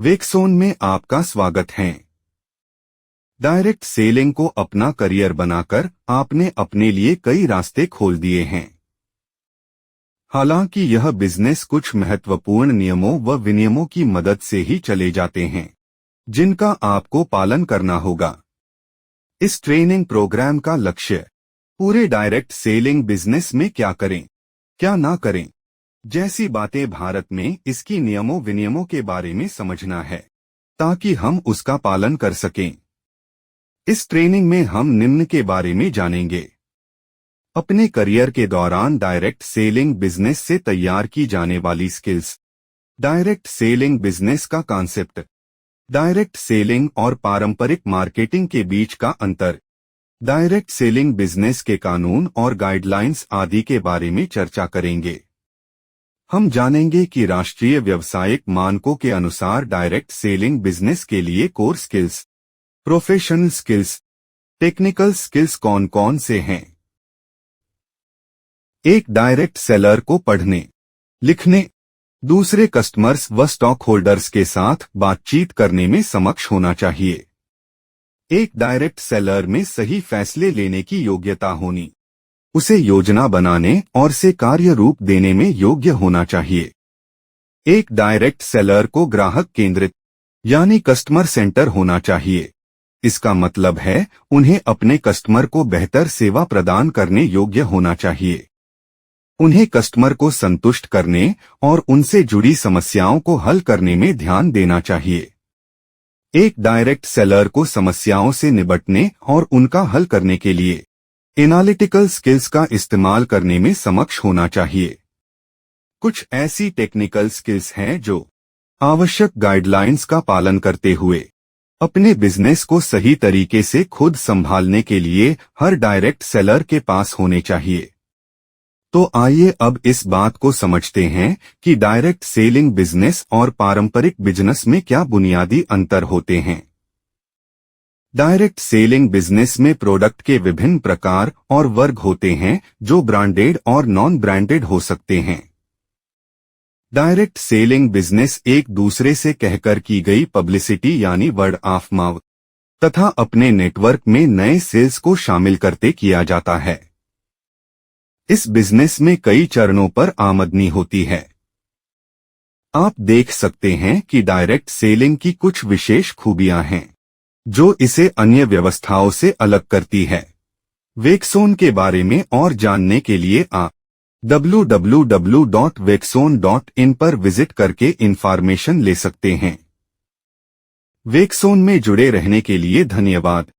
वेक्सोन में आपका स्वागत है। डायरेक्ट सेलिंग को अपना करियर बनाकर आपने अपने लिए कई रास्ते खोल दिए हैं। हालांकि यह बिजनेस कुछ महत्वपूर्ण नियमों व विनियमों की मदद से ही चले जाते हैं, जिनका आपको पालन करना होगा। इस ट्रेनिंग प्रोग्राम का लक्ष्य पूरे डायरेक्ट सेलिंग बिजनेस में क्या करें, क्या ना करें जैसी बातें भारत में इसकी नियमों विनियमों के बारे में समझना है, ताकि हम उसका पालन कर सकें। इस ट्रेनिंग में हम निम्न के बारे में जानेंगे। अपने करियर के दौरान डायरेक्ट सेलिंग बिजनेस से तैयार की जाने वाली स्किल्स, डायरेक्ट सेलिंग बिजनेस का कॉन्सेप्ट, डायरेक्ट सेलिंग और पारंपरिक मार्केटिंग के बीच का अंतर, डायरेक्ट सेलिंग बिजनेस के कानून और गाइडलाइंस आदि के बारे में चर्चा करेंगे। हम जानेंगे कि राष्ट्रीय व्यावसायिक मानकों के अनुसार डायरेक्ट सेलिंग बिजनेस के लिए core skills, professional skills, technical skills कौन कौन से हैं। एक डायरेक्ट सेलर को पढ़ने, लिखने, दूसरे कस्टमर्स व स्टॉक होल्डर्स के साथ बातचीत करने में सक्षम होना चाहिए। एक डायरेक्ट सेलर में सही फैसले लेने की योग्यता होनी, उसे योजना बनाने और से कार्य रूप देने में योग्य होना चाहिए। एक डायरेक्ट सेलर को ग्राहक केंद्रित यानी कस्टमर सेंटर होना चाहिए। इसका मतलब है उन्हें अपने कस्टमर को बेहतर सेवा प्रदान करने योग्य होना चाहिए। उन्हें कस्टमर को संतुष्ट करने और उनसे जुड़ी समस्याओं को हल करने में ध्यान देना चाहिए। एक डायरेक्ट सेलर को समस्याओं से निपटने और उनका हल करने के लिए एनालिटिकल स्किल्स का इस्तेमाल करने में सक्षम होना चाहिए। कुछ ऐसी टेक्निकल स्किल्स हैं जो आवश्यक गाइडलाइंस का पालन करते हुए अपने बिजनेस को सही तरीके से खुद संभालने के लिए हर डायरेक्ट सेलर के पास होने चाहिए। तो आइए अब इस बात को समझते हैं कि डायरेक्ट सेलिंग बिजनेस और पारंपरिक बिजनेस में क्या बुनियादी अंतर होते हैं। डायरेक्ट सेलिंग बिजनेस में प्रोडक्ट के विभिन्न प्रकार और वर्ग होते हैं जो ब्रांडेड और नॉन ब्रांडेड हो सकते हैं। डायरेक्ट सेलिंग बिजनेस एक दूसरे से कहकर की गई पब्लिसिटी यानी वर्ड ऑफ माउथ तथा अपने नेटवर्क में नए सेल्स को शामिल करते किया जाता है। इस बिजनेस में कई चरणों पर आमदनी होती है। आप देख सकते हैं कि डायरेक्ट सेलिंग की कुछ विशेष खूबियां हैं जो इसे अन्य व्यवस्थाओं से अलग करती है। वेक्सोन के बारे में और जानने के लिए आप www.vexon.in पर विजिट करके इंफॉर्मेशन ले सकते हैं। वेक्सोन में जुड़े रहने के लिए धन्यवाद।